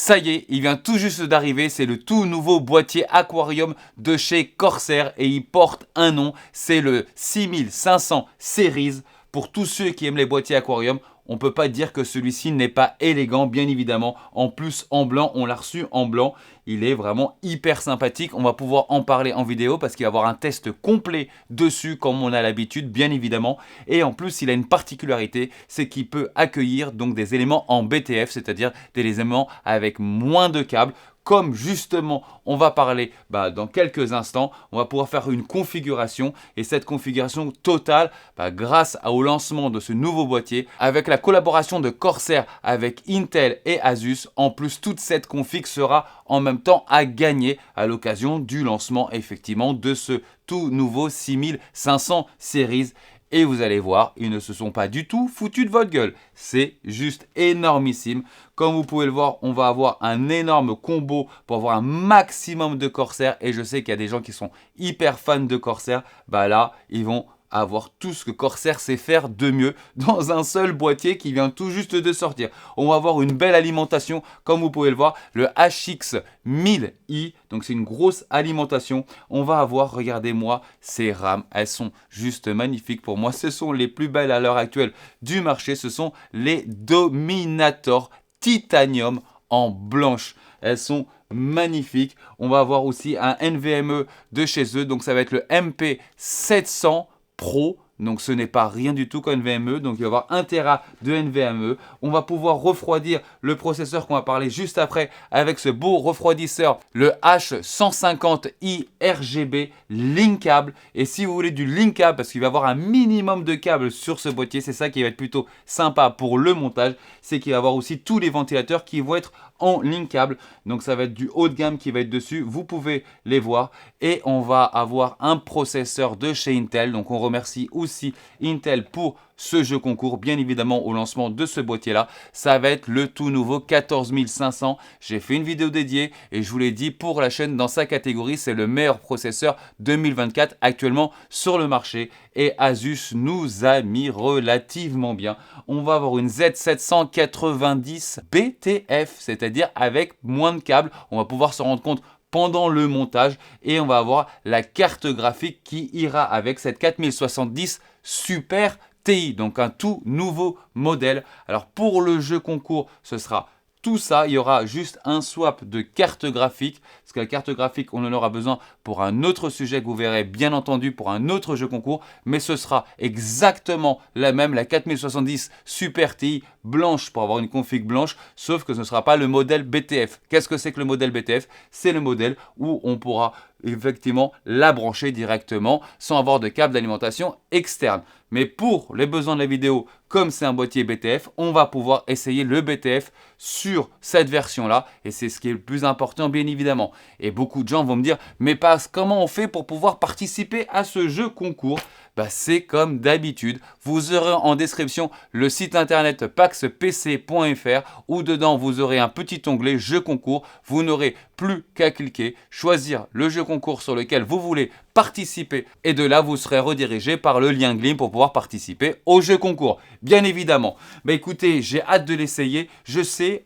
Ça y est, il vient tout juste d'arriver, c'est le tout nouveau boîtier aquarium de chez Corsair et il porte un nom, c'est le 6500 Series. Pour tous ceux qui aiment les boîtiers aquarium, on ne peut pas dire que celui-ci n'est pas élégant, bien évidemment. En plus, en blanc, on l'a reçu en blanc. Il est vraiment hyper sympathique. On va pouvoir en parler en vidéo parce qu'il va y avoir un test complet dessus comme on a l'habitude, bien évidemment. Et en plus, il a une particularité, c'est qu'il peut accueillir donc des éléments en BTF, c'est-à-dire des éléments avec moins de câbles. Comme justement, on va parler dans quelques instants, on va pouvoir faire une configuration et cette configuration totale, grâce au lancement de ce nouveau boîtier, avec la collaboration de Corsair avec Intel et Asus, en plus toute cette config sera en même temps à gagner à l'occasion du lancement effectivement de ce tout nouveau 6500 Series. Et vous allez voir, ils ne se sont pas du tout foutus de votre gueule. C'est juste énormissime. Comme vous pouvez le voir, on va avoir un énorme combo pour avoir un maximum de Corsair. Et je sais qu'il y a des gens qui sont hyper fans de Corsair. Là, ils vont avoir tout ce que Corsair sait faire de mieux dans un seul boîtier qui vient tout juste de sortir. On va avoir une belle alimentation, comme vous pouvez le voir, le HX1000i, donc c'est une grosse alimentation. On va avoir, regardez-moi, ces rames, elles sont juste magnifiques pour moi. Ce sont les plus belles à l'heure actuelle du marché, ce sont les Dominator Titanium en blanche. Elles sont magnifiques. On va avoir aussi un NVMe de chez eux, donc ça va être le MP700 Pro, donc ce n'est pas rien du tout comme NVMe, donc il va y avoir 1 Tera de NVMe. On va pouvoir refroidir le processeur qu'on va parler juste après avec ce beau refroidisseur, le H150i RGB linkable. Et si vous voulez du linkable, parce qu'il va y avoir un minimum de câbles sur ce boîtier, c'est ça qui va être plutôt sympa pour le montage, c'est qu'il va y avoir aussi tous les ventilateurs qui vont être en linkable, donc ça va être du haut de gamme qui va être dessus, vous pouvez les voir. Et on va avoir un processeur de chez Intel, donc on remercie aussi Intel pour ce jeu concours, bien évidemment au lancement de ce boîtier là. Ça va être le tout nouveau 14500. J'ai fait une vidéo dédiée et je vous l'ai dit, pour la chaîne, dans sa catégorie, c'est le meilleur processeur 2024 actuellement sur le marché, et Asus nous a mis relativement bien. On va avoir une Z790 BTF, c'est-à-dire avec moins de câbles. On va pouvoir se rendre compte pendant le montage, et on va avoir la carte graphique qui ira avec cette 4070 Super TI, donc un tout nouveau modèle. Alors pour le jeu concours, ce sera tout ça. Il y aura juste un swap de carte graphique, parce que la carte graphique, on en aura besoin pour un autre sujet que vous verrez bien entendu pour un autre jeu concours, mais ce sera exactement la même, la 4070 Super TI blanche pour avoir une config blanche, sauf que ce ne sera pas le modèle BTF. Qu'est-ce que c'est que le modèle BTF? C'est le modèle où on pourra effectivement la brancher directement sans avoir de câble d'alimentation externe. Mais pour les besoins de la vidéo, comme c'est un boîtier BTF, on va pouvoir essayer le BTF sur cette version-là, et c'est ce qui est le plus important bien évidemment. Et beaucoup de gens vont me dire, mais comment on fait pour pouvoir participer à ce jeu concours? C'est comme d'habitude, vous aurez en description le site internet paxpc.fr où dedans vous aurez un petit onglet jeu concours. Vous n'aurez plus qu'à cliquer, choisir le jeu concours sur lequel vous voulez participer, et de là vous serez redirigé par le lien Glim pour pouvoir participer au jeu concours. Bien évidemment, écoutez, j'ai hâte de l'essayer. Je sais,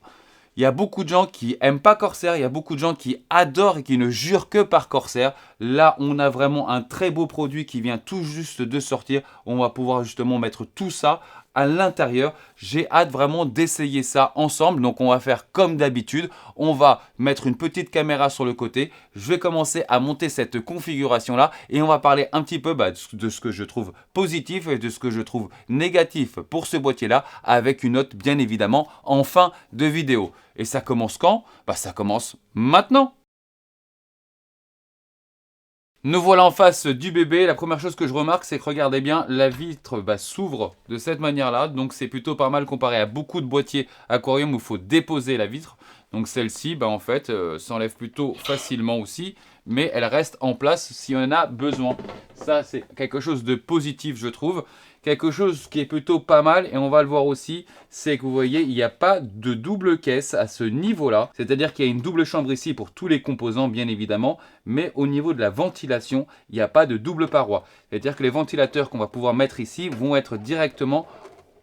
il y a beaucoup de gens qui n'aiment pas Corsair, il y a beaucoup de gens qui adorent et qui ne jurent que par Corsair. Là, on a vraiment un très beau produit qui vient tout juste de sortir. On va pouvoir justement mettre tout ça à l'intérieur. J'ai hâte vraiment d'essayer ça ensemble. Donc, on va faire comme d'habitude. On va mettre une petite caméra sur le côté. Je vais commencer à monter cette configuration-là et on va parler un petit peu de ce que je trouve positif et de ce que je trouve négatif pour ce boîtier-là, avec une note bien évidemment en fin de vidéo. Et ça commence quand? Ça commence maintenant. Nous voilà en face du bébé. La première chose que je remarque, c'est que regardez bien, la vitre s'ouvre de cette manière-là. Donc c'est plutôt pas mal comparé à beaucoup de boîtiers aquarium où il faut déposer la vitre. Donc celle-ci, en fait, s'enlève plutôt facilement aussi, mais elle reste en place si on en a besoin. Ça, c'est quelque chose de positif, je trouve. Quelque chose qui est plutôt pas mal, et on va le voir aussi, c'est que vous voyez, il n'y a pas de double caisse à ce niveau-là. C'est-à-dire qu'il y a une double chambre ici pour tous les composants, bien évidemment, mais au niveau de la ventilation, il n'y a pas de double paroi. C'est-à-dire que les ventilateurs qu'on va pouvoir mettre ici vont être directement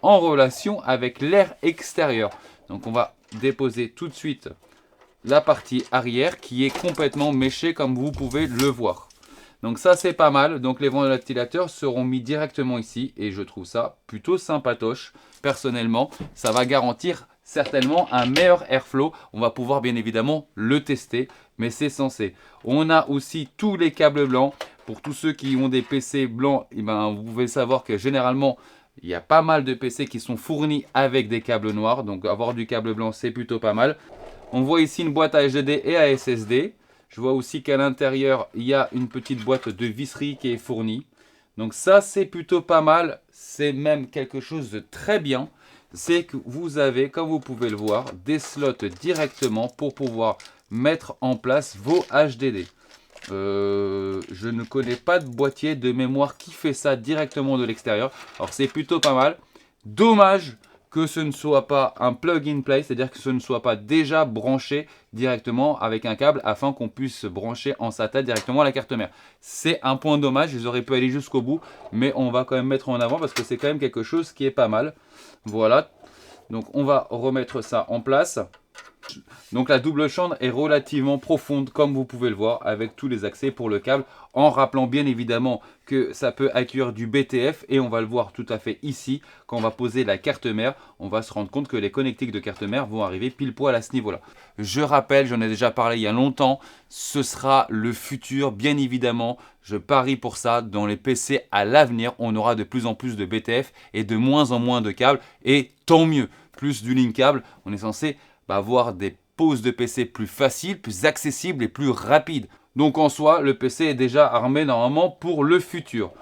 en relation avec l'air extérieur. Donc on va déposer tout de suite la partie arrière qui est complètement méchée comme vous pouvez le voir. Donc ça c'est pas mal, donc les ventilateurs seront mis directement ici et je trouve ça plutôt sympatoche. Personnellement, ça va garantir certainement un meilleur airflow. On va pouvoir bien évidemment le tester, mais c'est censé. On a aussi tous les câbles blancs. Pour tous ceux qui ont des PC blancs, eh ben, vous pouvez savoir que généralement, il y a pas mal de PC qui sont fournis avec des câbles noirs. Donc avoir du câble blanc, c'est plutôt pas mal. On voit ici une boîte à HDD et à SSD. Je vois aussi qu'à l'intérieur, il y a une petite boîte de visserie qui est fournie. Donc ça, c'est plutôt pas mal. C'est même quelque chose de très bien. C'est que vous avez, comme vous pouvez le voir, des slots directement pour pouvoir mettre en place vos HDD. Je ne connais pas de boîtier de mémoire qui fait ça directement de l'extérieur. Alors c'est plutôt pas mal. Dommage que ce ne soit pas un plug-in play, c'est-à-dire que ce ne soit pas déjà branché directement avec un câble afin qu'on puisse brancher en SATA directement à la carte mère. C'est un point dommage, ils auraient pu aller jusqu'au bout, mais on va quand même mettre en avant parce que c'est quand même quelque chose qui est pas mal. Voilà, donc on va remettre ça en place. Donc la double chambre est relativement profonde comme vous pouvez le voir avec tous les accès pour le câble, en rappelant bien évidemment que ça peut accueillir du BTF et on va le voir tout à fait ici. Quand on va poser la carte mère, on va se rendre compte que les connectiques de carte mère vont arriver pile poil à ce niveau là. Je rappelle, j'en ai déjà parlé il y a longtemps, ce sera le futur bien évidemment. Je parie pour ça, dans les PC à l'avenir, on aura de plus en plus de BTF et de moins en moins de câbles et tant mieux. Plus du link câble, on est censé avoir des poses de PC plus faciles, plus accessibles et plus rapides. Donc en soi, le PC est déjà armé normalement pour le futur.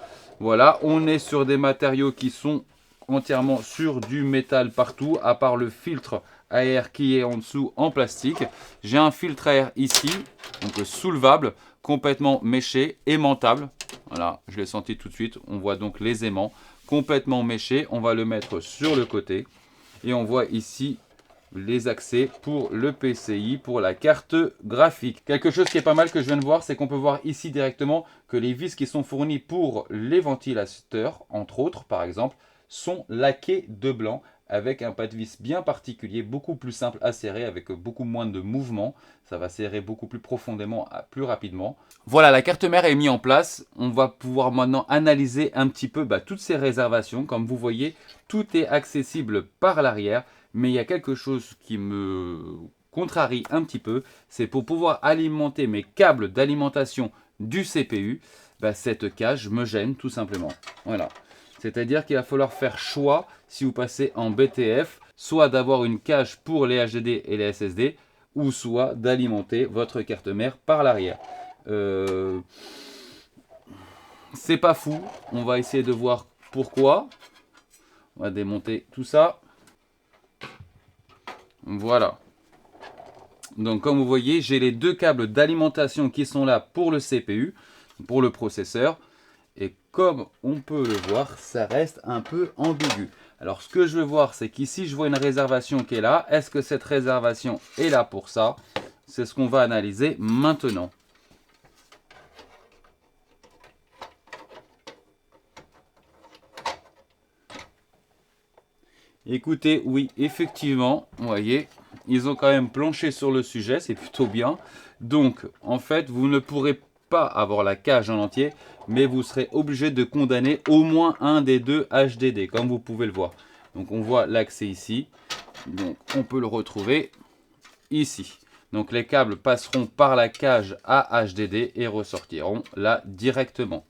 Voilà, on est sur des matériaux qui sont entièrement sur du métal partout, à part le filtre à air qui est en dessous en plastique. J'ai un filtre à air ici, donc soulevable, complètement méché, aimantable. Voilà, je l'ai senti tout de suite, on voit donc les aimants complètement méchés. On va le mettre sur le côté et on voit ici les accès pour le PCI, pour la carte graphique. Quelque chose qui est pas mal que je viens de voir, c'est qu'on peut voir ici directement que les vis qui sont fournies pour les ventilateurs, entre autres par exemple, sont laquées de blanc avec un pas de vis bien particulier, beaucoup plus simple à serrer, avec beaucoup moins de mouvement. Ça va serrer beaucoup plus profondément, plus rapidement. Voilà, la carte mère est mise en place. On va pouvoir maintenant analyser un petit peu toutes ces réservations. Comme vous voyez, tout est accessible par l'arrière. Mais il y a quelque chose qui me contrarie un petit peu, c'est pour pouvoir alimenter mes câbles d'alimentation du CPU, cette cage me gêne tout simplement. Voilà. C'est-à-dire qu'il va falloir faire choix si vous passez en BTF, soit d'avoir une cage pour les HDD et les SSD, ou soit d'alimenter votre carte mère par l'arrière. C'est pas fou, on va essayer de voir pourquoi. On va démonter tout ça. Voilà. Donc comme vous voyez, j'ai les deux câbles d'alimentation qui sont là pour le CPU, pour le processeur. Et comme on peut le voir, ça reste un peu ambigu. Alors ce que je veux voir, c'est qu'ici je vois une réservation qui est là. Est-ce que cette réservation est là pour ça? C'est ce qu'on va analyser maintenant. Écoutez, oui, effectivement, vous voyez, ils ont quand même planché sur le sujet, c'est plutôt bien. Donc, en fait, vous ne pourrez pas avoir la cage en entier, mais vous serez obligé de condamner au moins un des deux HDD, comme vous pouvez le voir. Donc, on voit l'accès ici. Donc, on peut le retrouver ici. Donc, les câbles passeront par la cage à HDD et ressortiront là directement.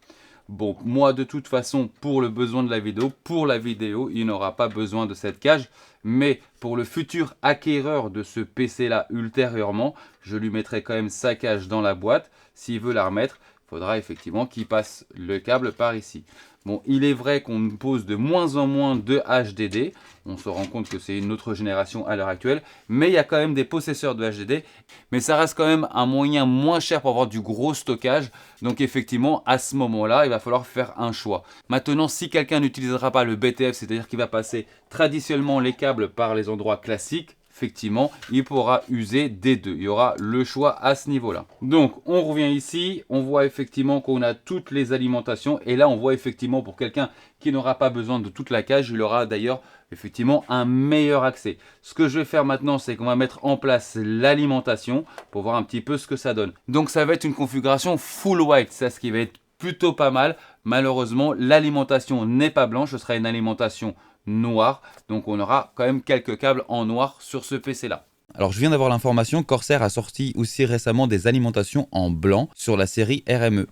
Bon, moi de toute façon, pour le besoin de la vidéo, il n'aura pas besoin de cette cage. Mais pour le futur acquéreur de ce PC là ultérieurement, je lui mettrai quand même sa cage dans la boîte. S'il veut la remettre, il faudra effectivement qu'il passe le câble par ici. Bon, il est vrai qu'on pose de moins en moins de HDD. On se rend compte que c'est une autre génération à l'heure actuelle. Mais il y a quand même des possesseurs de HDD. Mais ça reste quand même un moyen moins cher pour avoir du gros stockage. Donc effectivement, à ce moment-là, il va falloir faire un choix. Maintenant, si quelqu'un n'utilisera pas le BTF, c'est-à-dire qu'il va passer traditionnellement les câbles par les endroits classiques, effectivement, il pourra user des deux. Il y aura le choix à ce niveau-là. Donc, on revient ici. On voit effectivement qu'on a toutes les alimentations. Et là, on voit effectivement pour quelqu'un qui n'aura pas besoin de toute la cage, il aura d'ailleurs effectivement un meilleur accès. Ce que je vais faire maintenant, c'est qu'on va mettre en place l'alimentation pour voir un petit peu ce que ça donne. Donc, ça va être une configuration full white. C'est ce qui va être plutôt pas mal. Malheureusement, l'alimentation n'est pas blanche. Ce sera une alimentation noir, donc on aura quand même quelques câbles en noir sur ce PC là. Alors je viens d'avoir l'information, Corsair a sorti aussi récemment des alimentations en blanc sur la série RME.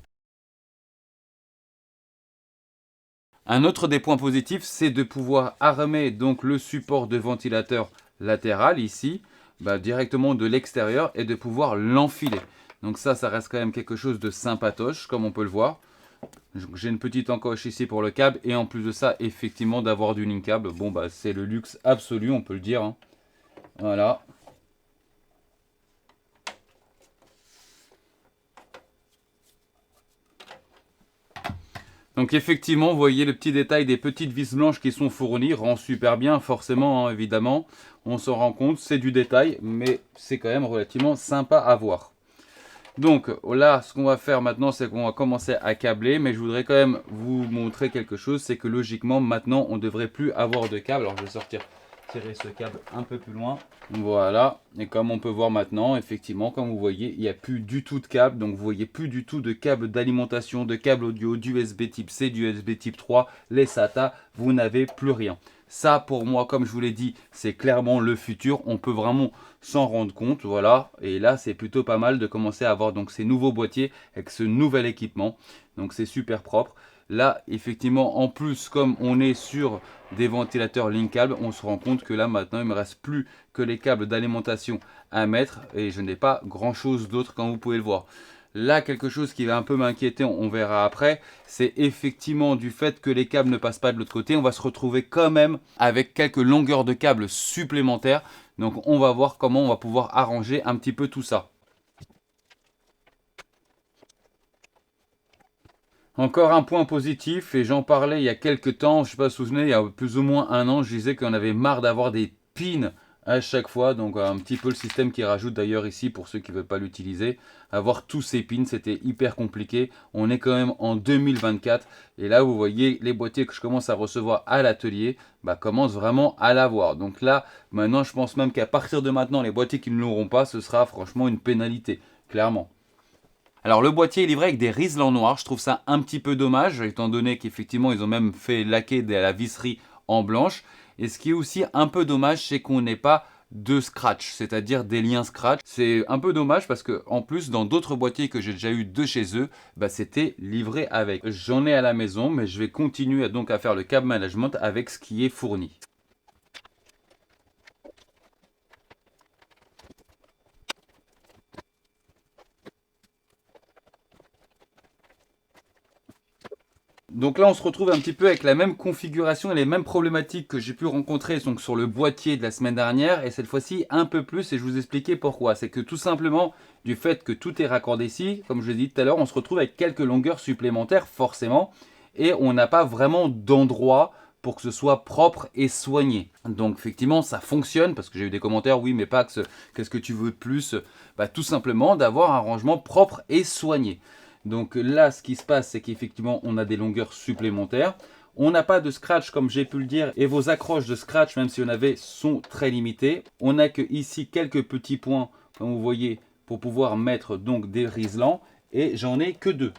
Un autre des points positifs, c'est de pouvoir armer donc le support de ventilateur latéral ici, directement de l'extérieur et de pouvoir l'enfiler. Donc ça reste quand même quelque chose de sympatoche comme on peut le voir. J'ai une petite encoche ici pour le câble et en plus de ça, effectivement, d'avoir du link câble. Bon, c'est le luxe absolu, on peut le dire. Hein. Voilà. Donc effectivement, vous voyez le petit détail des petites vis blanches qui sont fournies, rend super bien, forcément, hein, évidemment. On s'en rend compte, c'est du détail, mais c'est quand même relativement sympa à voir. Donc là, ce qu'on va faire maintenant, c'est qu'on va commencer à câbler, mais je voudrais quand même vous montrer quelque chose, c'est que logiquement, maintenant, on ne devrait plus avoir de câble. Alors je vais tirer ce câble un peu plus loin. Voilà, et comme on peut voir maintenant, effectivement, comme vous voyez, il n'y a plus du tout de câble, donc vous voyez plus du tout de câble d'alimentation, de câble audio, d'USB type C, d'USB type 3, les SATA, vous n'avez plus rien. Ça, pour moi, comme je vous l'ai dit, c'est clairement le futur. On peut vraiment s'en rendre compte, voilà. Et là, c'est plutôt pas mal de commencer à avoir donc ces nouveaux boîtiers avec ce nouvel équipement. Donc, c'est super propre. Là, effectivement, en plus, comme on est sur des ventilateurs link câble, on se rend compte que là, maintenant, il ne me reste plus que les câbles d'alimentation à mettre. Et je n'ai pas grand-chose d'autre, comme vous pouvez le voir. Là, quelque chose qui va un peu m'inquiéter, on verra après, c'est effectivement du fait que les câbles ne passent pas de l'autre côté. On va se retrouver quand même avec quelques longueurs de câbles supplémentaires. Donc, on va voir comment on va pouvoir arranger un petit peu tout ça. Encore un point positif, et j'en parlais il y a quelques temps, je ne sais pas si vous vous souvenez, il y a plus ou moins un an, je disais qu'on avait marre d'avoir des pins à chaque fois, donc un petit peu le système qui rajoute d'ailleurs ici pour ceux qui ne veulent pas l'utiliser. Avoir tous ces pins, c'était hyper compliqué. On est quand même en 2024, et là vous voyez les boîtiers que je commence à recevoir à l'atelier, commencent vraiment à l'avoir. Donc là, maintenant je pense même qu'à partir de maintenant, les boîtiers qui ne l'auront pas, ce sera franchement une pénalité, clairement. Alors le boîtier est livré avec des riselants noirs, je trouve ça un petit peu dommage, étant donné qu'effectivement ils ont même fait laquer de la visserie en blanche. Et ce qui est aussi un peu dommage, c'est qu'on n'ait pas de scratch, c'est-à-dire des liens scratch. C'est un peu dommage parce que en plus dans d'autres boîtiers que j'ai déjà eu de chez eux, c'était livré avec. J'en ai à la maison, mais je vais continuer donc à faire le câble management avec ce qui est fourni. Donc là, on se retrouve un petit peu avec la même configuration et les mêmes problématiques que j'ai pu rencontrer donc, sur le boîtier de la semaine dernière. Et cette fois-ci, un peu plus, et je vous expliquer pourquoi. C'est que tout simplement, du fait que tout est raccordé ici, comme je l'ai dit tout à l'heure, on se retrouve avec quelques longueurs supplémentaires, forcément. Et on n'a pas vraiment d'endroit pour que ce soit propre et soigné. Donc effectivement, ça fonctionne, parce que j'ai eu des commentaires, oui, mais Pax, qu'est-ce que tu veux de plus? Tout simplement d'avoir un rangement propre et soigné. Donc là, ce qui se passe, c'est qu'effectivement, on a des longueurs supplémentaires. On n'a pas de scratch, comme j'ai pu le dire, et vos accroches de scratch, même si on avait, sont très limitées. On n'a que ici quelques petits points, comme vous voyez, pour pouvoir mettre donc des riselants. Et j'en ai que deux.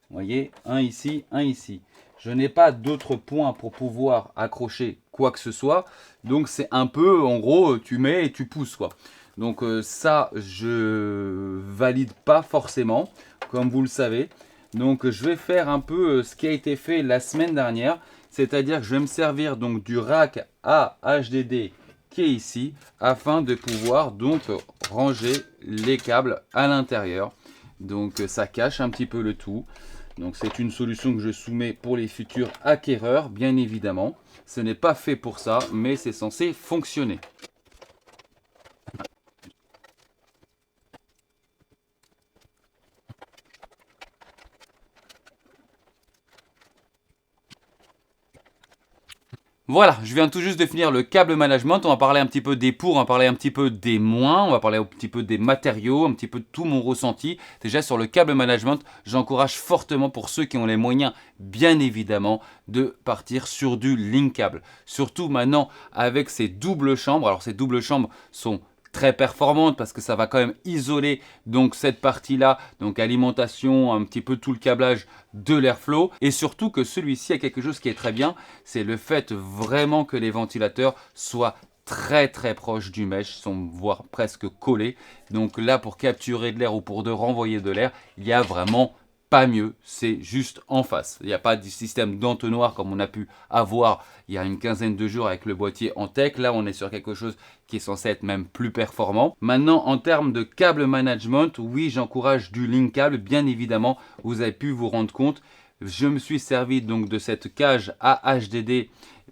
Vous voyez, un ici, un ici. Je n'ai pas d'autres points pour pouvoir accrocher quoi que ce soit. Donc c'est un peu, en gros, tu mets et tu pousses, quoi. Donc ça, je valide pas forcément, comme vous le savez. Donc je vais faire un peu ce qui a été fait la semaine dernière. C'est-à-dire que je vais me servir donc du rack à HDD qui est ici, afin de pouvoir donc ranger les câbles à l'intérieur. Donc ça cache un petit peu le tout. Donc c'est une solution que je soumets pour les futurs acquéreurs, bien évidemment. Ce n'est pas fait pour ça, mais c'est censé fonctionner. Voilà, je viens tout juste de finir le câble management. On va parler un petit peu des pour, on va parler un petit peu des moins, on va parler un petit peu des matériaux, un petit peu de tout mon ressenti. Déjà sur le câble management, j'encourage fortement pour ceux qui ont les moyens, bien évidemment, de partir sur du Linkable. Surtout maintenant avec ces doubles chambres. Alors ces doubles chambres sont très performante parce que ça va quand même isoler donc cette partie là, donc alimentation, un petit peu tout le câblage de l'airflow, et surtout que celui-ci a quelque chose qui est très bien, c'est le fait vraiment que les ventilateurs soient très proches du mesh, sont voire presque collés. Donc là, pour capturer de l'air ou pour renvoyer de l'air, il y a vraiment pas mieux, c'est juste en face. Il n'y a pas de système d'entonnoir comme on a pu avoir il y a une quinzaine de jours avec le boîtier en tech. Là, on est sur quelque chose qui est censé être même plus performant. Maintenant, en termes de câble management, oui, j'encourage du Linkable. Bien évidemment, vous avez pu vous rendre compte. Je me suis servi donc de cette cage AHDD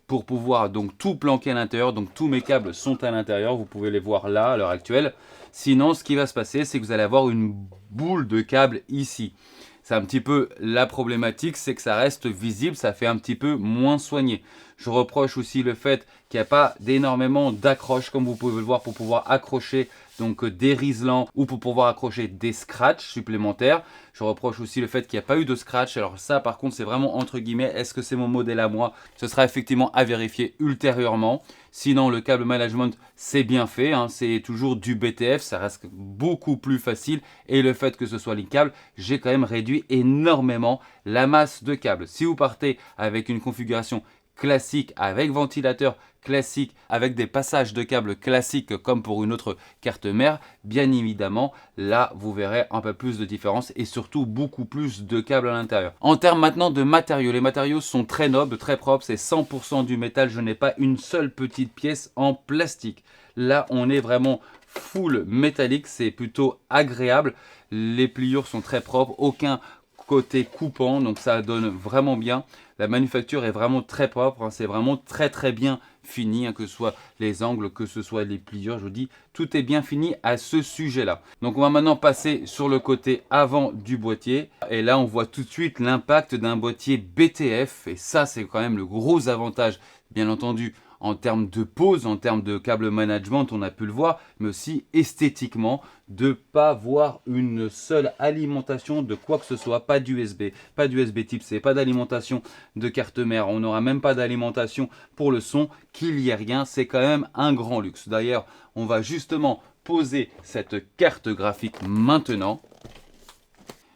pour pouvoir donc tout planquer à l'intérieur. Donc tous mes câbles sont à l'intérieur. Vous pouvez les voir là à l'heure actuelle. Sinon, ce qui va se passer, c'est que vous allez avoir une boule de câble ici. C'est un petit peu la problématique, c'est que ça reste visible, ça fait un petit peu moins soigné. Je reproche aussi le fait qu'il n'y a pas d'énormément d'accroches, comme vous pouvez le voir, pour pouvoir accrocher donc des riselants ou pour pouvoir accrocher des scratchs supplémentaires. Je reproche aussi le fait qu'il n'y a pas eu de scratch. Alors ça, par contre, c'est vraiment entre guillemets, est-ce que c'est mon modèle à moi? Ce sera effectivement à vérifier ultérieurement. Sinon, le câble management, c'est bien fait, hein. C'est toujours du BTF, ça reste beaucoup plus facile. Et le fait que ce soit linkable, j'ai quand même réduit énormément la masse de câbles. Si vous partez avec une configuration classique, avec ventilateur classique, avec des passages de câbles classiques comme pour une autre carte mère, bien évidemment, là, vous verrez un peu plus de différence et surtout beaucoup plus de câbles à l'intérieur. En termes maintenant de matériaux, les matériaux sont très nobles, très propres, c'est 100% du métal, je n'ai pas une seule petite pièce en plastique. Là, on est vraiment full métallique, c'est plutôt agréable. Les pliures sont très propres, aucun côté coupant, donc ça donne vraiment bien. La manufacture est vraiment très propre, hein, c'est vraiment très bien fini, hein, que ce soit les angles, que ce soit les pliures, je vous dis, tout est bien fini à ce sujet-là. Donc on va maintenant passer sur le côté avant du boîtier, et là on voit tout de suite l'impact d'un boîtier BTF, et ça c'est quand même le gros avantage, bien entendu, en termes de pose, en termes de câble management, on a pu le voir, mais aussi esthétiquement, de ne pas voir une seule alimentation de quoi que ce soit, pas d'USB, pas d'USB type C, pas d'alimentation de carte mère, on n'aura même pas d'alimentation pour le son, qu'il n'y ait rien, c'est quand même un grand luxe. D'ailleurs, on va justement poser cette carte graphique maintenant.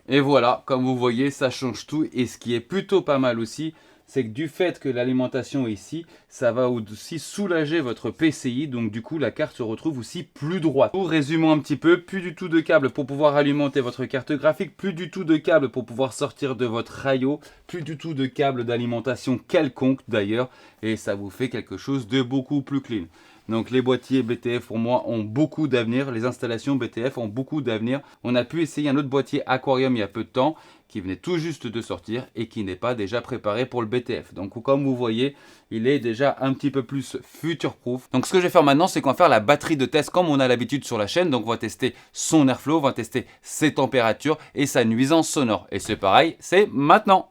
Et voilà, comme vous voyez, ça change tout, et ce qui est plutôt pas mal aussi, c'est que du fait que l'alimentation est ici, ça va aussi soulager votre PCI, donc du coup la carte se retrouve aussi plus droite. Pour résumons un petit peu, plus du tout de câble pour pouvoir alimenter votre carte graphique, plus du tout de câble pour pouvoir sortir de votre I/O, plus du tout de câble d'alimentation quelconque d'ailleurs, et ça vous fait quelque chose de beaucoup plus clean. Donc les boîtiers BTF pour moi ont beaucoup d'avenir, les installations BTF ont beaucoup d'avenir. On a pu essayer un autre boîtier Aquarium il y a peu de temps qui venait tout juste de sortir et qui n'est pas déjà préparé pour le BTF. Donc comme vous voyez, il est déjà un petit peu plus future-proof. Donc ce que je vais faire maintenant, c'est qu'on va faire la batterie de test comme on a l'habitude sur la chaîne. Donc on va tester son airflow, on va tester ses températures et sa nuisance sonore. Et c'est pareil, c'est maintenant.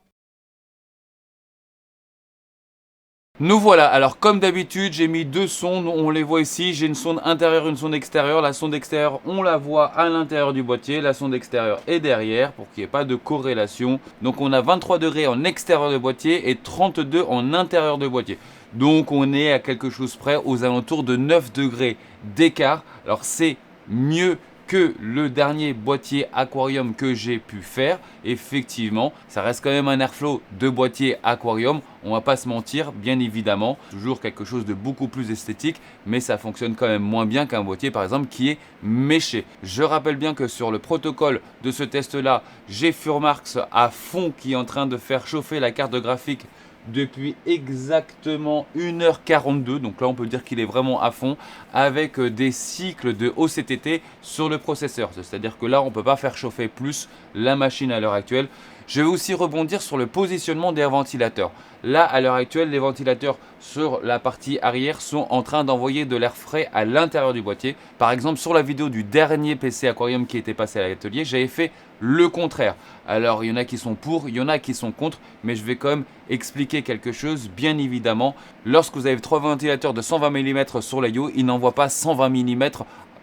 Nous voilà, alors comme d'habitude j'ai mis deux sondes, on les voit ici, j'ai une sonde intérieure et une sonde extérieure. La sonde extérieure on la voit à l'intérieur du boîtier, la sonde extérieure est derrière pour qu'il n'y ait pas de corrélation. Donc on a 23 degrés en extérieur de boîtier et 32 en intérieur de boîtier. Donc on est à quelque chose près aux alentours de 9 degrés d'écart. Alors c'est mieux que le dernier boîtier Aquarium que j'ai pu faire. Effectivement, ça reste quand même un airflow de boîtier Aquarium. On va pas se mentir, bien évidemment. Toujours quelque chose de beaucoup plus esthétique, mais ça fonctionne quand même moins bien qu'un boîtier par exemple qui est méché. Je rappelle bien que sur le protocole de ce test-là, j'ai Furmarks à fond qui est en train de faire chauffer la carte graphique depuis exactement 1h42, donc là on peut dire qu'il est vraiment à fond, avec des cycles de OCTT sur le processeur, c'est à dire que là on ne peut pas faire chauffer plus la machine à l'heure actuelle. Je vais aussi rebondir sur le positionnement des ventilateurs. Là, à l'heure actuelle, les ventilateurs sur la partie arrière sont en train d'envoyer de l'air frais à l'intérieur du boîtier. Par exemple, sur la vidéo du dernier PC Aquarium qui était passé à l'atelier, j'avais fait le contraire. Alors, il y en a qui sont pour, il y en a qui sont contre, mais je vais quand même expliquer quelque chose. Bien évidemment, lorsque vous avez 3 ventilateurs de 120 mm sur la Yo, il n'envoie pas 120 mm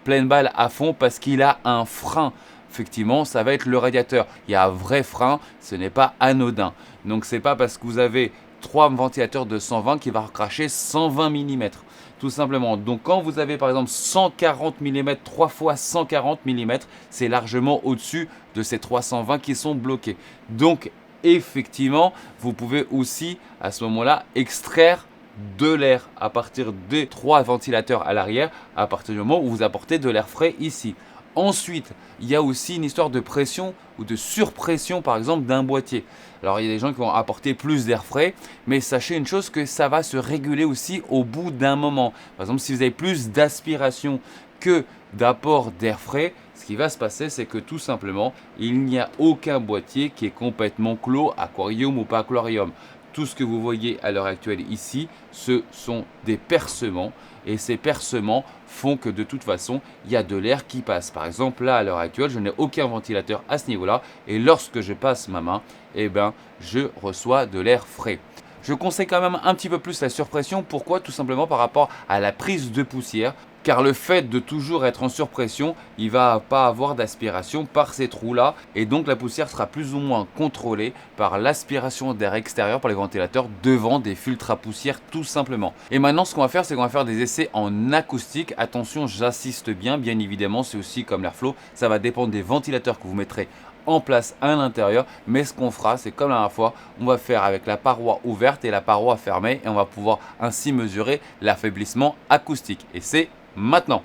pleine balle à fond parce qu'il a un frein. Effectivement, ça va être le radiateur. Il y a un vrai frein, ce n'est pas anodin. Donc, c'est pas parce que vous avez 3 ventilateurs de 120 qui va recracher 120 mm. Tout simplement. Donc, quand vous avez par exemple 140 mm, 3 fois 140 mm, c'est largement au-dessus de ces 320 qui sont bloqués. Donc, effectivement, vous pouvez aussi à ce moment-là extraire de l'air à partir des 3 ventilateurs à l'arrière, à partir du moment où vous apportez de l'air frais ici. Ensuite, il y a aussi une histoire de pression ou de surpression par exemple d'un boîtier. Alors il y a des gens qui vont apporter plus d'air frais, mais sachez une chose que ça va se réguler aussi au bout d'un moment. Par exemple, si vous avez plus d'aspiration que d'apport d'air frais, ce qui va se passer, c'est que tout simplement, il n'y a aucun boîtier qui est complètement clos, aquarium ou pas aquarium. Tout ce que vous voyez à l'heure actuelle ici, ce sont des percements. Et ces percements font que de toute façon, il y a de l'air qui passe. Par exemple, là, à l'heure actuelle, je n'ai aucun ventilateur à ce niveau-là. Et lorsque je passe ma main, eh ben, je reçois de l'air frais. Je conseille quand même un petit peu plus la surpression. Pourquoi? Tout simplement par rapport à la prise de poussière. Car le fait de toujours être en surpression, il ne va pas avoir d'aspiration par ces trous-là. Et donc la poussière sera plus ou moins contrôlée par l'aspiration d'air extérieur par les ventilateurs devant des filtres à poussière tout simplement. Et maintenant ce qu'on va faire, c'est qu'on va faire des essais en acoustique. Attention, j'insiste bien évidemment, c'est aussi comme l'airflow. Ça va dépendre des ventilateurs que vous mettrez en place à l'intérieur, mais ce qu'on fera, c'est comme la dernière fois, on va faire avec la paroi ouverte et la paroi fermée et on va pouvoir ainsi mesurer l'affaiblissement acoustique. Et c'est maintenant.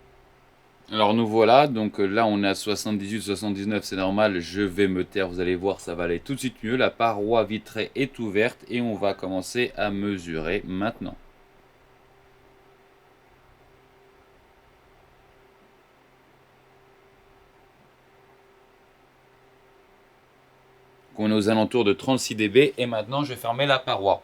Alors nous voilà, donc là on est à 78, 79, c'est normal, je vais me taire, vous allez voir, ça va aller tout de suite mieux. La paroi vitrée est ouverte et on va commencer à mesurer maintenant. On est aux alentours de 36 dB et maintenant je vais fermer la paroi.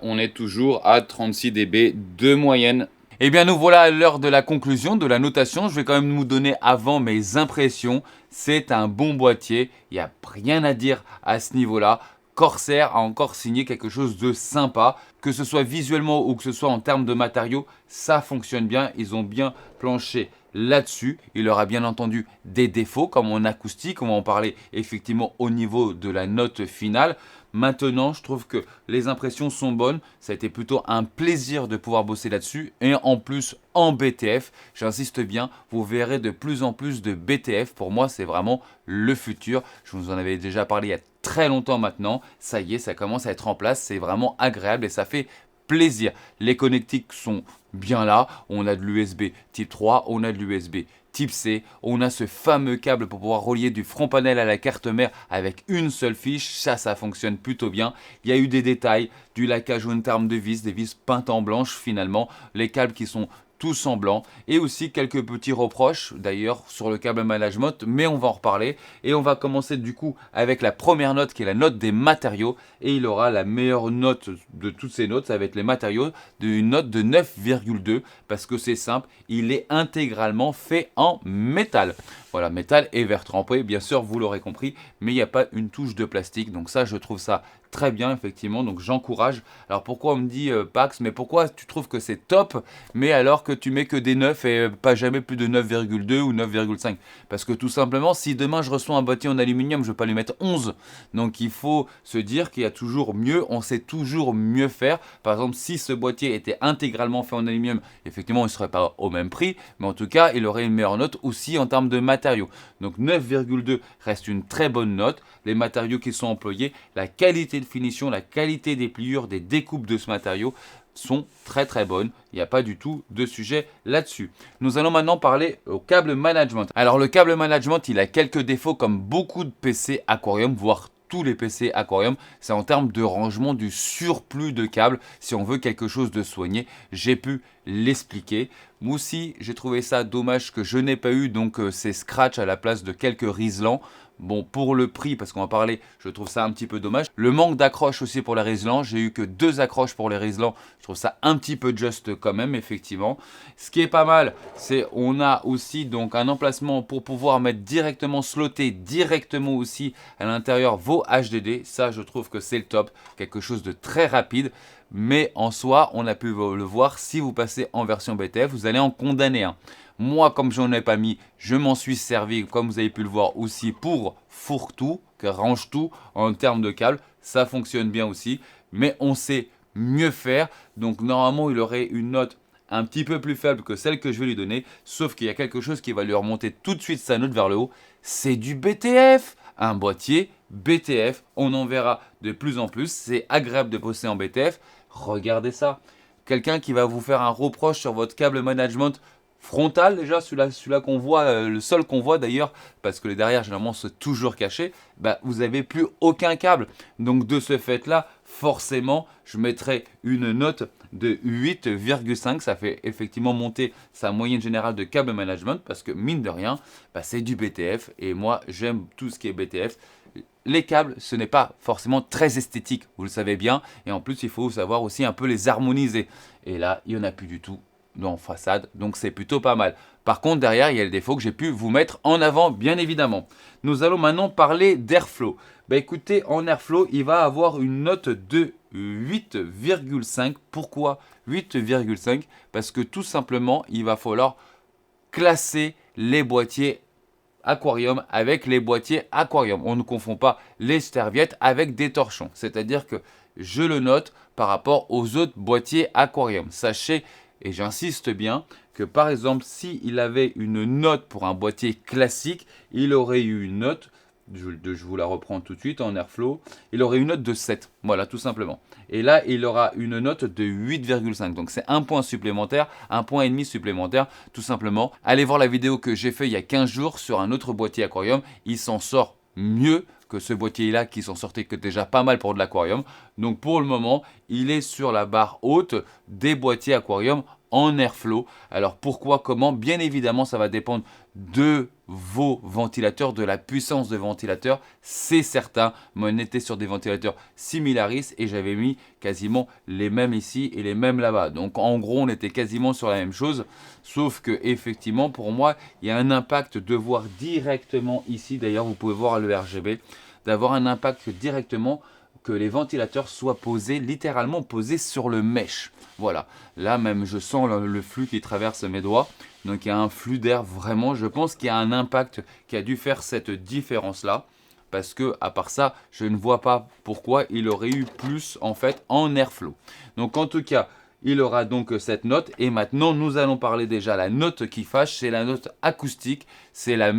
On est toujours à 36 dB de moyenne. Eh bien nous voilà à l'heure de la conclusion, de la notation. Je vais quand même vous donner avant mes impressions. C'est un bon boîtier, il n'y a rien à dire à ce niveau-là. Corsair a encore signé quelque chose de sympa, que ce soit visuellement ou que ce soit en termes de matériaux, ça fonctionne bien, ils ont bien planché là-dessus. Il aura bien entendu des défauts comme en acoustique, on va en parler effectivement au niveau de la note finale. Maintenant, je trouve que les impressions sont bonnes. Ça a été plutôt un plaisir de pouvoir bosser là-dessus. Et en plus, en BTF, j'insiste bien, vous verrez de plus en plus de BTF. Pour moi, c'est vraiment le futur. Je vous en avais déjà parlé il y a très longtemps maintenant. Ça y est, ça commence à être en place. C'est vraiment agréable et ça fait plaisir. Les connectiques sont bien là. On a de l'USB type 3, on a de l'USB type C. On a ce fameux câble pour pouvoir relier du front panel à la carte mère avec une seule fiche. Ça fonctionne plutôt bien. Il y a eu des détails, du laquage en termes de vis, des vis peintes en blanche finalement. Les câbles qui sont tous en blanc et aussi quelques petits reproches d'ailleurs sur le câble management, mais on va en reparler. Et on va commencer du coup avec la première note qui est la note des matériaux et il aura la meilleure note de toutes ces notes, ça va être les matériaux, d'une note de 9,2 parce que c'est simple, il est intégralement fait en métal. Voilà, métal et verre trempé, bien sûr vous l'aurez compris, mais il n'y a pas une touche de plastique, donc ça je trouve ça très bien effectivement, donc j'encourage. Alors pourquoi on me dit Pax, mais pourquoi tu trouves que c'est top, mais alors que tu mets que des 9 et pas jamais plus de 9,2 ou 9,5? Parce que tout simplement, si demain je reçois un boîtier en aluminium, je ne vais pas lui mettre 11. Donc il faut se dire qu'il y a toujours mieux, on sait toujours mieux faire. Par exemple, si ce boîtier était intégralement fait en aluminium, effectivement il ne serait pas au même prix, mais en tout cas il aurait une meilleure note aussi en termes de matériaux. Donc 9,2 reste une très bonne note. Les matériaux qui sont employés, la qualité de finition, la qualité des pliures, des découpes de ce matériau sont très très bonnes. Il n'y a pas du tout de sujet là-dessus. Nous allons maintenant parler au câble management. Alors le câble management, il a quelques défauts comme beaucoup de PC Aquarium, voire tous les PC Aquarium, c'est en termes de rangement du surplus de câbles. Si on veut quelque chose de soigné, j'ai pu l'expliquer. Moi aussi, j'ai trouvé ça dommage que je n'ai pas eu donc ces scratchs à la place de quelques riselants. Bon, pour le prix, parce qu'on va parler, je trouve ça un petit peu dommage. Le manque d'accroche aussi pour les riselants. J'ai eu que 2 accroches pour les riselants. Je trouve ça un petit peu juste quand même, effectivement. Ce qui est pas mal, c'est on a aussi donc un emplacement pour pouvoir mettre directement, slotter directement aussi à l'intérieur vos HDD. Ça, je trouve que c'est le top. Quelque chose de très rapide. Mais en soi, on a pu le voir, si vous passez en version BTF, vous allez en condamner un. Moi, comme je n'en ai pas mis, je m'en suis servi, comme vous avez pu le voir aussi, pour fourre-tout, que range tout en termes de câbles. Ça fonctionne bien aussi, mais on sait mieux faire. Donc normalement, il aurait une note un petit peu plus faible que celle que je vais lui donner. Sauf qu'il y a quelque chose qui va lui remonter tout de suite sa note vers le haut. C'est du BTF, un boîtier BTF. On en verra de plus en plus. C'est agréable de bosser en BTF. Regardez ça. Quelqu'un qui va vous faire un reproche sur votre câble management frontal, déjà celui-là qu'on voit, le seul qu'on voit d'ailleurs, parce que les derrière généralement sont toujours cachés, bah, vous n'avez plus aucun câble. Donc de ce fait là, forcément, je mettrai une note de 8,5. Ça fait effectivement monter sa moyenne générale de câble management, parce que mine de rien, bah, c'est du BTF, et moi j'aime tout ce qui est BTF. Les câbles, ce n'est pas forcément très esthétique, vous le savez bien, et en plus il faut savoir aussi un peu les harmoniser. Et là, il n'y en a plus du tout dans façade, donc c'est plutôt pas mal. Par contre, derrière, il y a le défaut que j'ai pu vous mettre en avant, bien évidemment. Nous allons maintenant parler d'Airflow. Bah écoutez, en Airflow, il va avoir une note de 8,5. Pourquoi 8,5? Parce que tout simplement, il va falloir classer les boîtiers aquarium avec les boîtiers aquarium. On ne confond pas les serviettes avec des torchons. C'est-à-dire que je le note par rapport aux autres boîtiers aquarium. Sachez, et j'insiste bien, que par exemple, s'il avait une note pour un boîtier classique, il aurait eu une note, je vous la reprends tout de suite en Airflow, il aurait une note de 7. Voilà, tout simplement. Et là, il aura une note de 8,5. Donc c'est un point supplémentaire, un point et demi supplémentaire, tout simplement. Allez voir la vidéo que j'ai fait il y a 15 jours sur un autre boîtier aquarium. Il s'en sort mieux que ce boîtier-là qui s'en sortait que déjà pas mal pour de l'aquarium. Donc pour le moment, il est sur la barre haute des boîtiers aquarium en Airflow. Alors pourquoi, comment? Bien évidemment, ça va dépendre de vos ventilateurs, de la puissance de ventilateur, c'est certain. Moi, on était sur des ventilateurs Similaris et j'avais mis quasiment les mêmes ici et les mêmes là-bas. Donc en gros, on était quasiment sur la même chose, sauf que effectivement, pour moi, il y a un impact de voir directement ici. D'ailleurs, vous pouvez voir le RGB, d'avoir un impact directement, que les ventilateurs soient posés, littéralement posés sur le mesh. Voilà, là même je sens le flux qui traverse mes doigts. Donc il y a un flux d'air vraiment, je pense qu'il y a un impact qui a dû faire cette différence-là. Parce que à part ça, je ne vois pas pourquoi il aurait eu plus en fait en Airflow. Donc en tout cas, il aura donc cette note. Et maintenant, nous allons parler déjà la note qui fâche. C'est la note acoustique. C'est la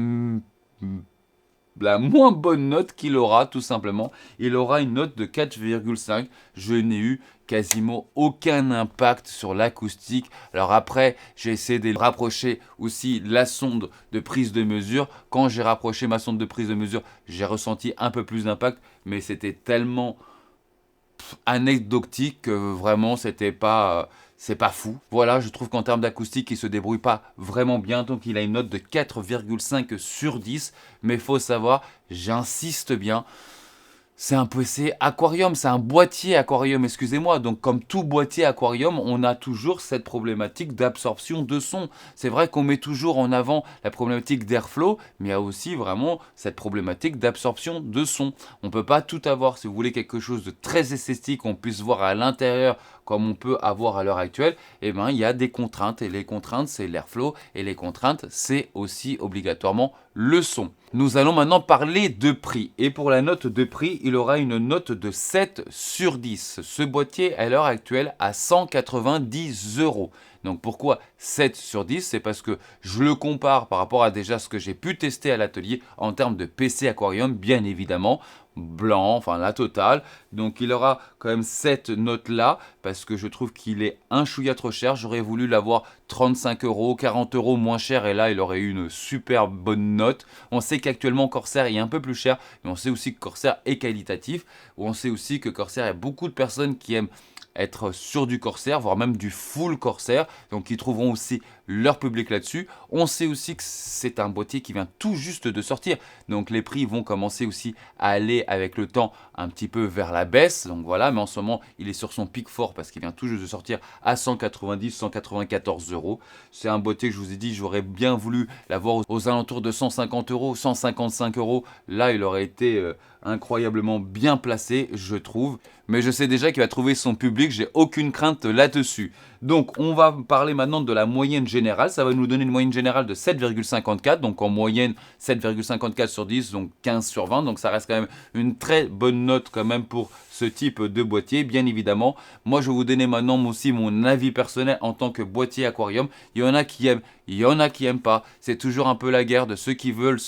moins bonne note qu'il aura, tout simplement. Il aura une note de 4,5. Je n'ai eu quasiment aucun impact sur l'acoustique. Alors après, j'ai essayé de rapprocher aussi la sonde de prise de mesure. Quand j'ai rapproché ma sonde de prise de mesure, j'ai ressenti un peu plus d'impact, mais c'était tellement anecdotique que vraiment c'est pas fou. Voilà, je trouve qu'en termes d'acoustique, il se débrouille pas vraiment bien. Donc il a une note de 4,5 sur 10. Mais il faut savoir, j'insiste bien, c'est un PC aquarium, c'est un boîtier aquarium, excusez-moi. Donc comme tout boîtier aquarium, on a toujours cette problématique d'absorption de son. C'est vrai qu'on met toujours en avant la problématique d'airflow, mais il y a aussi vraiment cette problématique d'absorption de son. On ne peut pas tout avoir. Si vous voulez quelque chose de très esthétique, qu'on puisse voir à l'intérieur comme on peut avoir à l'heure actuelle, eh ben, il y a des contraintes. Et les contraintes, c'est l'airflow. Et les contraintes, c'est aussi obligatoirement le son. Nous allons maintenant parler de prix. Et pour la note de prix, il aura une note de 7 sur 10. Ce boîtier, à l'heure actuelle, à 190 €. Donc pourquoi 7 sur 10? C'est parce que je le compare par rapport à déjà ce que j'ai pu tester à l'atelier en termes de PC aquarium, bien évidemment. blanc, enfin la totale. Donc il aura quand même cette note-là, parce que je trouve qu'il est un chouïa trop cher. J'aurais voulu l'avoir 35 euros, 40 euros moins cher, et là il aurait eu une super bonne note. On sait qu'actuellement Corsair est un peu plus cher, mais on sait aussi que Corsair est qualitatif. On sait aussi que Corsair, il y a beaucoup de personnes qui aiment être sur du Corsair, voire même du full Corsair, donc ils trouveront aussi leur public là-dessus. On sait aussi que c'est un boîtier qui vient tout juste de sortir, donc les prix vont commencer aussi à aller avec le temps un petit peu vers la baisse, donc voilà, mais en ce moment il est sur son pic fort parce qu'il vient tout juste de sortir à 190-194 euros. C'est un boîtier que je vous ai dit, j'aurais bien voulu l'avoir aux alentours de 150 euros, 155 euros, là il aurait été incroyablement bien placé, je trouve. Mais je sais déjà qu'il va trouver son public, j'ai aucune crainte là-dessus. Donc on va parler maintenant de la moyenne générale, ça va nous donner une moyenne générale de 7,54, donc en moyenne 7,54 sur 10, donc 15 sur 20, donc ça reste quand même une très bonne note quand même pour ce type de boîtier, bien évidemment. Moi je vais vous donner maintenant aussi mon avis personnel en tant que boîtier aquarium. Il y en a qui aiment, il y en a qui n'aiment pas, c'est toujours un peu la guerre de ceux qui veulent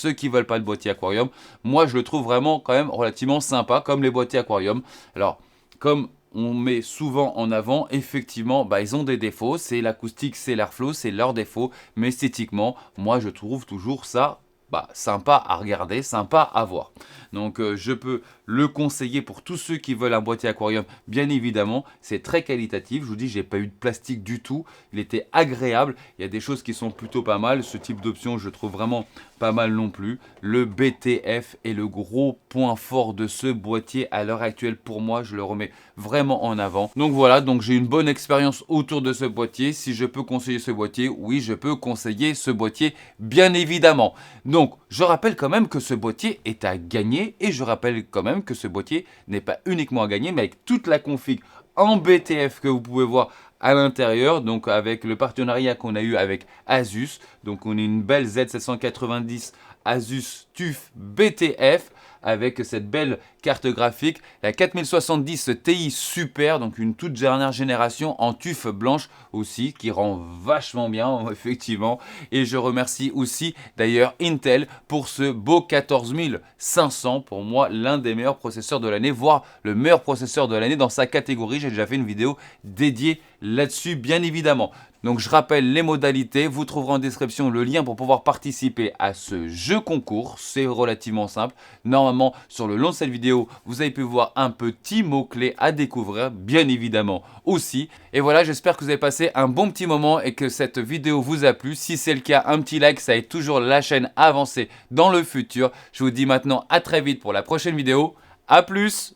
pas de boîtier aquarium. Moi je le trouve vraiment quand même relativement sympa comme les boîtiers aquarium. Alors comme on met souvent en avant, effectivement, ils ont des défauts. C'est l'acoustique, c'est l'airflow, c'est leurs défauts. Mais esthétiquement, moi, je trouve toujours ça sympa à regarder, sympa à voir. Donc, je peux le conseiller pour tous ceux qui veulent un boîtier aquarium. Bien évidemment, c'est très qualitatif. Je vous dis, j'ai pas eu de plastique du tout. Il était agréable. Il y a des choses qui sont plutôt pas mal. Ce type d'option, je trouve vraiment pas mal non plus. Le BTF est le gros point fort de ce boîtier à l'heure actuelle. Pour moi, je le remets vraiment en avant. Donc voilà, donc j'ai une bonne expérience autour de ce boîtier. Si je peux conseiller ce boîtier, oui, je peux conseiller ce boîtier, bien évidemment. Donc, je rappelle quand même que ce boîtier est à gagner, et je rappelle quand même que ce boîtier n'est pas uniquement à gagner, mais avec toute la config en BTF que vous pouvez voir à l'intérieur, donc avec le partenariat qu'on a eu avec Asus. Donc on a une belle Z790 Asus TUF BTF avec cette belle carte graphique, la 4070 Ti Super, donc une toute dernière génération en TUF blanche aussi, qui rend vachement bien effectivement. Et je remercie aussi d'ailleurs Intel pour ce beau 14500, pour moi l'un des meilleurs processeurs de l'année, voire le meilleur processeur de l'année dans sa catégorie. J'ai déjà fait une vidéo dédiée là-dessus, bien évidemment. Donc je rappelle les modalités, vous trouverez en description le lien pour pouvoir participer à ce jeu concours, c'est relativement simple. Normalement sur le long de cette vidéo, vous avez pu voir un petit mot-clé à découvrir, bien évidemment aussi. Et voilà, j'espère que vous avez passé un bon petit moment et que cette vidéo vous a plu. Si c'est le cas, un petit like, ça aide toujours la chaîne à avancer dans le futur. Je vous dis maintenant à très vite pour la prochaine vidéo, à plus!